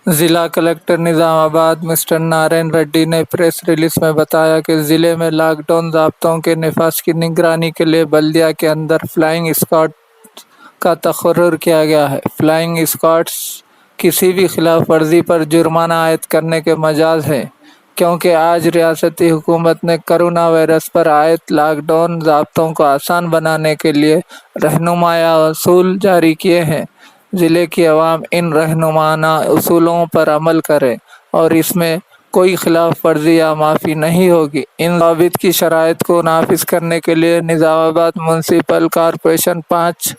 जिला collector Nizamabad mister Narayan Reddy ने press release में बताया कि जिले में लॉकडाउन ज़ाब्तों के नफाज की निगरानी के लिए बल्दिया के अंदर फ्लाइंग स्क्वाड का तकर्रुर किया गया है। फ्लाइंग स्क्वाड्स किसी भी खिलाफ वर्जी पर जुर्माना आयद करने के मजाज है, क्योंकि आज रियासती हुकूमत ने कोरोना वायरस पर आयद लॉकडाउन ज़ाब्तों को आसान बनाने के लिए रहनुमाया असूल जारी किए हैं। ज़िले की आवाम इन रहनुमाना उसूलों पर अमल करे और इसमें कोई खिलाफ वर्जी या माफ़ी नहीं होगी। इन ज़ाबित की शराइत को नाफिज करने के लिए Nizamabad municipal corporation 5,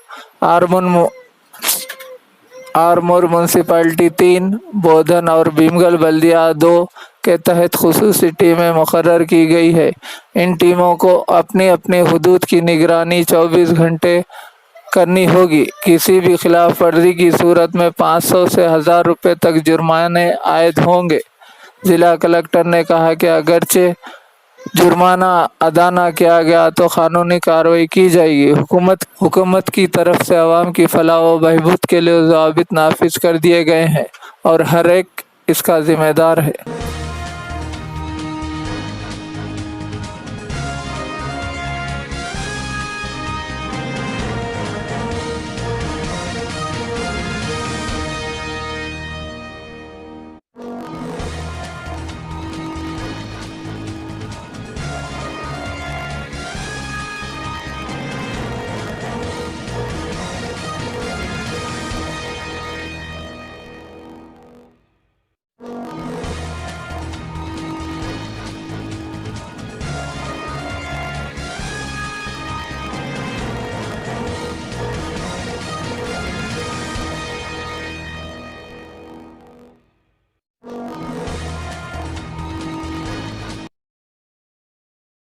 Armoor municipality 3, बोधन और भीमगल बल्दिया 2 के तहत खुसूसी टीमें मुकर्रर की गई है। इन टीमों को अपनी अपनी हुदूद की निगरानी 24 घंटे करनी होगी। किसी भी खिलाफ वर्जी की सूरत में 500 से 1000 रुपये तक जुर्माने आयद होंगे। जिला कलेक्टर ने कहा कि अगरचे जुर्माना अदा न किया गया तो कानूनी कार्रवाई की जाएगी। हुकूमत की तरफ से अवाम की फलाह व बहबूद के लिए ज़ाबित नाफिज कर दिए गए हैं और हर एक इसका जिम्मेदार है।